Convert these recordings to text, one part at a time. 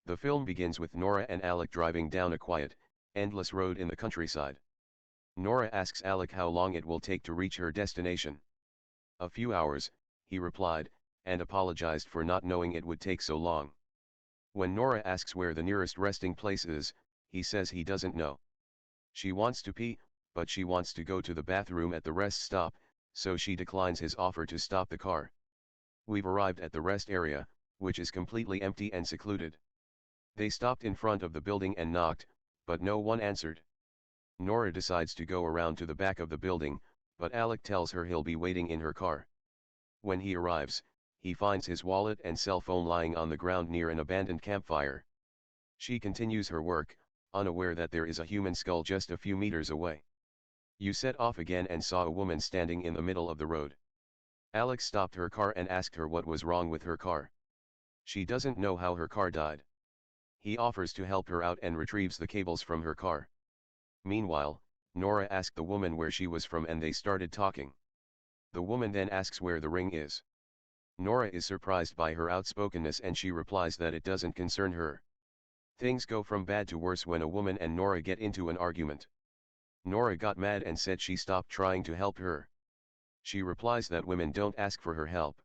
The film begins with Nora and Alec driving down a quiet, endless road in the countryside. Nora asks Alec how long it will take to reach her destination. "A few hours," he replied, and apologized for not knowing it would take so long. When Nora asks where the nearest resting place is, he says he doesn't know. She wants to pee, but she wants to go to the bathroom at the rest stop, so she declines his offer to stop the car. We've arrived at the rest area, which is completely empty and secluded. They stopped in front of the building and knocked, but no one answered. Nora decides to go around to the back of the building, but Alec tells her he'll be waiting in her car. When he arrives, he finds his wallet and cell phone lying on the ground near an abandoned campfire. She continues her work, unaware that there is a human skull just a few meters away. You set off again and saw a woman standing in the middle of the road. Alex stopped her car and asked her what was wrong with her car. She doesn't know how her car died. He offers to help her out and retrieves the cables from her car. Meanwhile, Nora asked the woman where she was from and they started talking. The woman then asks where the ring is. Nora is surprised by her outspokenness and she replies that it doesn't concern her. Things go from bad to worse when a woman and Nora get into an argument. Nora got mad and said she stopped trying to help her. She replies that women don't ask for her help.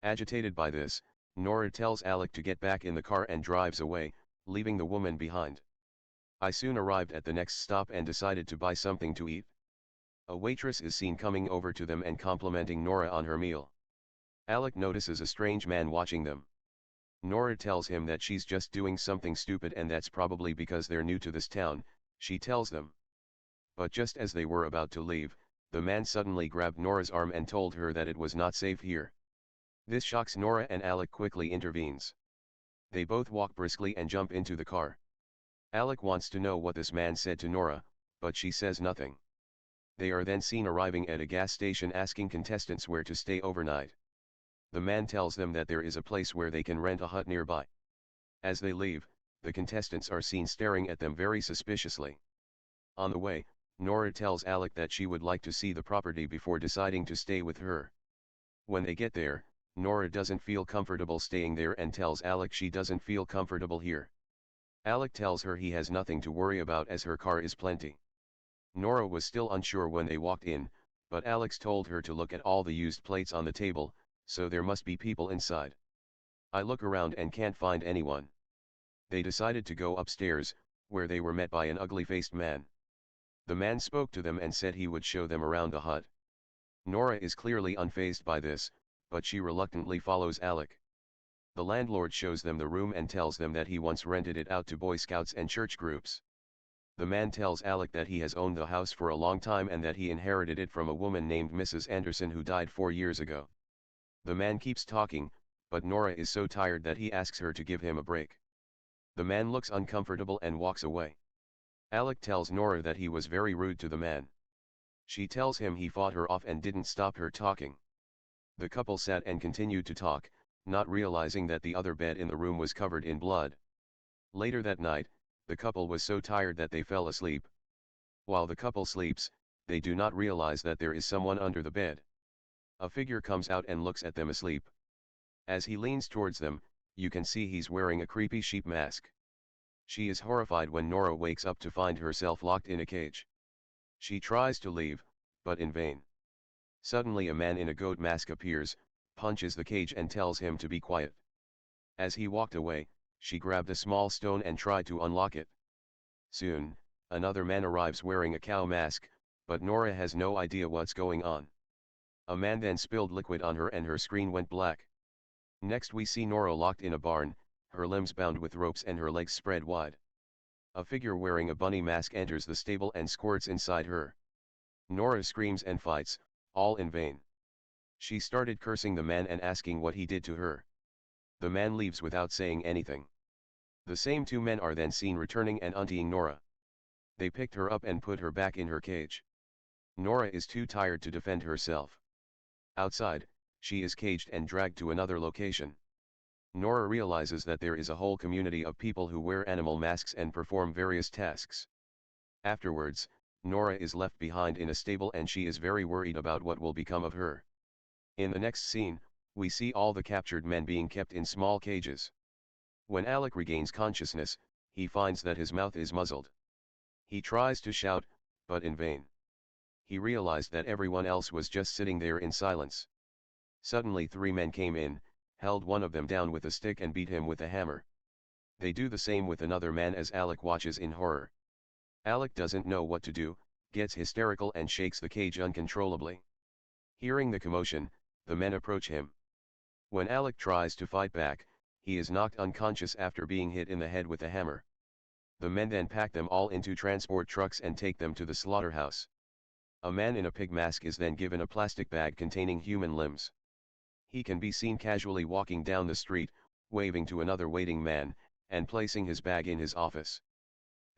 Agitated by this, Nora tells Alec to get back in the car and drives away, leaving the woman behind. I soon arrived at the next stop and decided to buy something to eat. A waitress is seen coming over to them and complimenting Nora on her meal. Alec notices a strange man watching them. Nora tells him that she's just doing something stupid and that's probably because they're new to this town, she tells them. But just as they were about to leave, the man suddenly grabbed Nora's arm and told her that it was not safe here. This shocks Nora and Alec quickly intervenes. They both walk briskly and jump into the car. Alec wants to know what this man said to Nora, but she says nothing. They are then seen arriving at a gas station asking contestants where to stay overnight. The man tells them that there is a place where they can rent a hut nearby. As they leave, the contestants are seen staring at them very suspiciously. On the way, Nora tells Alec that she would like to see the property before deciding to stay with her. When they get there, Nora doesn't feel comfortable staying there and tells Alec she doesn't feel comfortable here. Alec tells her he has nothing to worry about as her car is plenty. Nora was still unsure when they walked in, but Alex told her to look at all the used plates on the table, so there must be people inside. I look around and can't find anyone. They decided to go upstairs, where they were met by an ugly-faced man. The man spoke to them and said he would show them around the hut. Nora is clearly unfazed by this, but she reluctantly follows Alec. The landlord shows them the room and tells them that he once rented it out to Boy Scouts and church groups. The man tells Alec that he has owned the house for a long time and that he inherited it from a woman named Mrs. Anderson who died 4 years ago. The man keeps talking, but Nora is so tired that he asks her to give him a break. The man looks uncomfortable and walks away. Alec tells Nora that he was very rude to the man. She tells him he fought her off and didn't stop her talking. The couple sat and continued to talk, not realizing that the other bed in the room was covered in blood. Later that night, the couple was so tired that they fell asleep. While the couple sleeps, they do not realize that there is someone under the bed. A figure comes out and looks at them asleep. As he leans towards them, you can see he's wearing a creepy sheep mask. She is horrified when Nora wakes up to find herself locked in a cage. She tries to leave, but in vain. Suddenly a man in a goat mask appears, punches the cage and tells him to be quiet. As he walked away, she grabbed a small stone and tried to unlock it. Soon, another man arrives wearing a cow mask, but Nora has no idea what's going on. A man then spilled liquid on her and her screen went black. Next we see Nora locked in a barn, her limbs bound with ropes and her legs spread wide. A figure wearing a bunny mask enters the stable and squirts inside her. Nora screams and fights, all in vain. She started cursing the man and asking what he did to her. The man leaves without saying anything. The same two men are then seen returning and untying Nora. They picked her up and put her back in her cage. Nora is too tired to defend herself. Outside, she is caged and dragged to another location. Nora realizes that there is a whole community of people who wear animal masks and perform various tasks. Afterwards, Nora is left behind in a stable and she is very worried about what will become of her. In the next scene, we see all the captured men being kept in small cages. When Alec regains consciousness, he finds that his mouth is muzzled. He tries to shout, but in vain. He realized that everyone else was just sitting there in silence. Suddenly 3 men came in, held one of them down with a stick and beat him with a hammer. They do the same with another man as Alec watches in horror. Alec doesn't know what to do, gets hysterical and shakes the cage uncontrollably. Hearing the commotion, the men approach him. When Alec tries to fight back, he is knocked unconscious after being hit in the head with a hammer. The men then pack them all into transport trucks and take them to the slaughterhouse. A man in a pig mask is then given a plastic bag containing human limbs. He can be seen casually walking down the street, waving to another waiting man, and placing his bag in his office.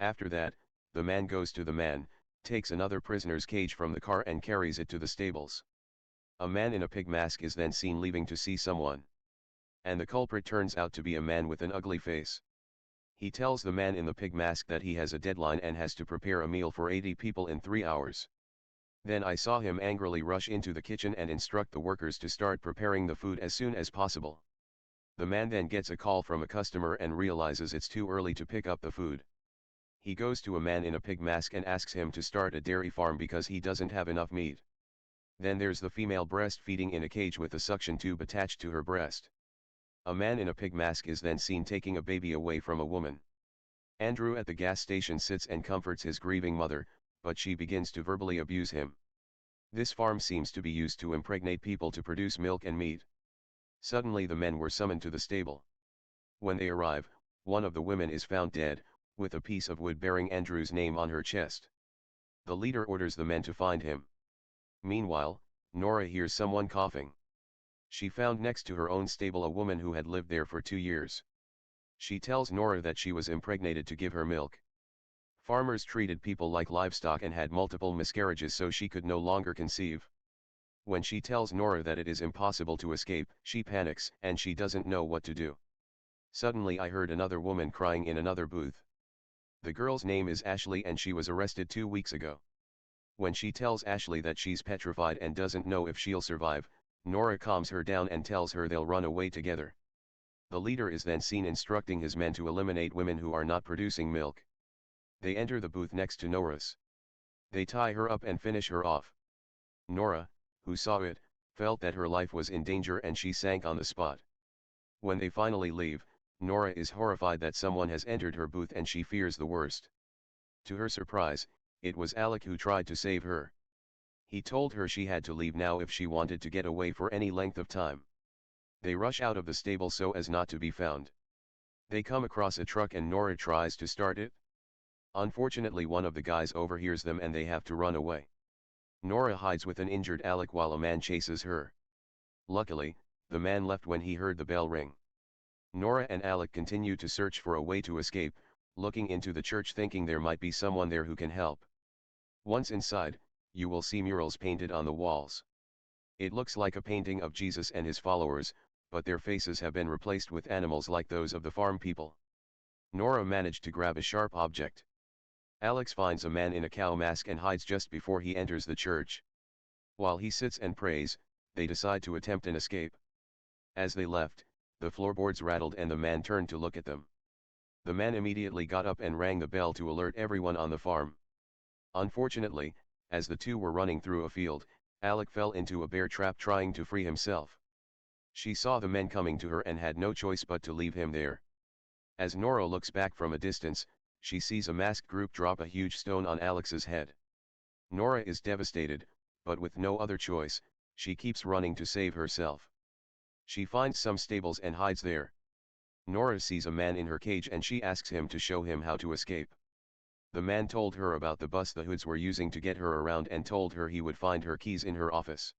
After that, the man goes to the man, takes another prisoner's cage from the car and carries it to the stables. A man in a pig mask is then seen leaving to see someone. And the culprit turns out to be a man with an ugly face. He tells the man in the pig mask that he has a deadline and has to prepare a meal for 80 people in 3 hours. Then I saw him angrily rush into the kitchen and instruct the workers to start preparing the food as soon as possible. The man then gets a call from a customer and realizes it's too early to pick up the food. He goes to a man in a pig mask and asks him to start a dairy farm because he doesn't have enough meat. Then there's the female breastfeeding in a cage with a suction tube attached to her breast. A man in a pig mask is then seen taking a baby away from a woman. Andrew at the gas station sits and comforts his grieving mother, but she begins to verbally abuse him. This farm seems to be used to impregnate people to produce milk and meat. Suddenly the men were summoned to the stable. When they arrive, one of the women is found dead, with a piece of wood bearing Andrew's name on her chest. The leader orders the men to find him. Meanwhile, Nora hears someone coughing. She found next to her own stable a woman who had lived there for 2 years. She tells Nora that she was impregnated to give her milk. Farmers treated people like livestock and had multiple miscarriages so she could no longer conceive. When she tells Nora that it is impossible to escape, she panics and she doesn't know what to do. Suddenly I heard another woman crying in another booth. The girl's name is Ashley and she was arrested 2 weeks ago. When she tells Ashley that she's petrified and doesn't know if she'll survive, Nora calms her down and tells her they'll run away together. The leader is then seen instructing his men to eliminate women who are not producing milk. They enter the booth next to Nora's. They tie her up and finish her off. Nora, who saw it, felt that her life was in danger and she sank on the spot. When they finally leave, Nora is horrified that someone has entered her booth and she fears the worst. To her surprise, it was Alec who tried to save her. He told her she had to leave now if she wanted to get away for any length of time. They rush out of the stable so as not to be found. They come across a truck and Nora tries to start it. Unfortunately one of the guys overhears them and they have to run away. Nora hides with an injured Alec while a man chases her. Luckily, the man left when he heard the bell ring. Nora and Alec continue to search for a way to escape, looking into the church thinking there might be someone there who can help. Once inside, you will see murals painted on the walls. It looks like a painting of Jesus and his followers, but their faces have been replaced with animals like those of the farm people. Nora managed to grab a sharp object. Alex finds a man in a cow mask and hides just before he enters the church. While he sits and prays, they decide to attempt an escape. As they left, the floorboards rattled and the man turned to look at them. The man immediately got up and rang the bell to alert everyone on the farm. Unfortunately, as the two were running through a field, Alec fell into a bear trap trying to free himself. She saw the men coming to her and had no choice but to leave him there. As Nora looks back from a distance, she sees a masked group drop a huge stone on Alex's head. Nora is devastated, but with no other choice, she keeps running to save herself. She finds some stables and hides there. Nora sees a man in her cage and she asks him to show him how to escape. The man told her about the bus the hoods were using to get her around and told her he would find her keys in her office.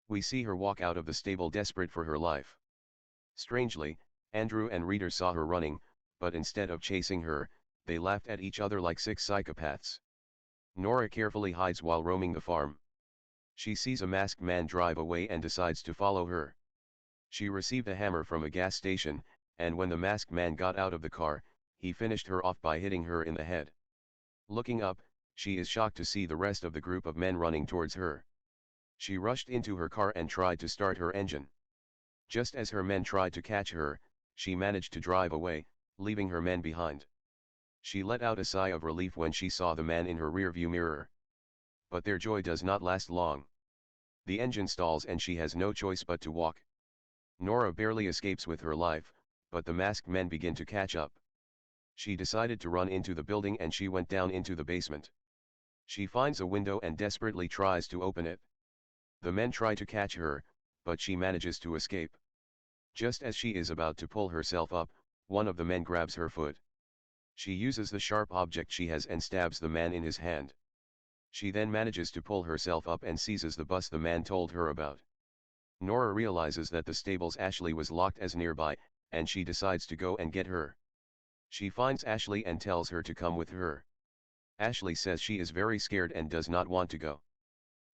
We see her walk out of the stable desperate for her life. Strangely, Andrew and Reader saw her running, but instead of chasing her, they laughed at each other like 6 psychopaths. Nora carefully hides while roaming the farm. She sees a masked man drive away and decides to follow her. She received a hammer from a gas station, and when the masked man got out of the car, he finished her off by hitting her in the head. Looking up, she is shocked to see the rest of the group of men running towards her. She rushed into her car and tried to start her engine. Just as her men tried to catch her, She managed to drive away, leaving her men behind. She let out a sigh of relief when she saw the man in her rearview mirror. But their joy does not last long. The engine stalls and she has no choice but to walk. Nora barely escapes with her life, but the masked men begin to catch up. She decided to run into the building and she went down into the basement. She finds a window and desperately tries to open it. The men try to catch her, but she manages to escape. Just as she is about to pull herself up, one of the men grabs her foot. She uses the sharp object she has and stabs the man in his hand. She then manages to pull herself up and seizes the bus the man told her about. Nora realizes that the stable's Ashley was locked as nearby, and she decides to go and get her. She finds Ashley and tells her to come with her. Ashley says she is very scared and does not want to go.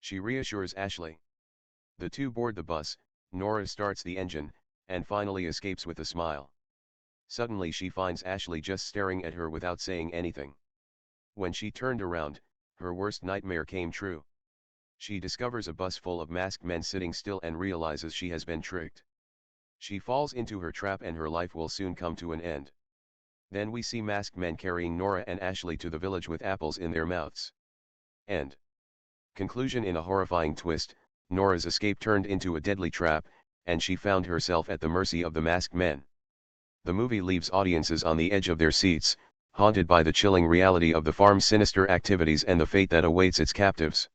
She reassures Ashley. The two board the bus. Nora starts the engine, and finally escapes with a smile. Suddenly she finds Ashley just staring at her without saying anything. When she turned around, her worst nightmare came true. She discovers a bus full of masked men sitting still and realizes she has been tricked. She falls into her trap and her life will soon come to an end. Then we see masked men carrying Nora and Ashley to the village with apples in their mouths. End. Conclusion. In a horrifying twist, Nora's escape turned into a deadly trap, and she found herself at the mercy of the masked men. The movie leaves audiences on the edge of their seats, haunted by the chilling reality of the farm's sinister activities and the fate that awaits its captives.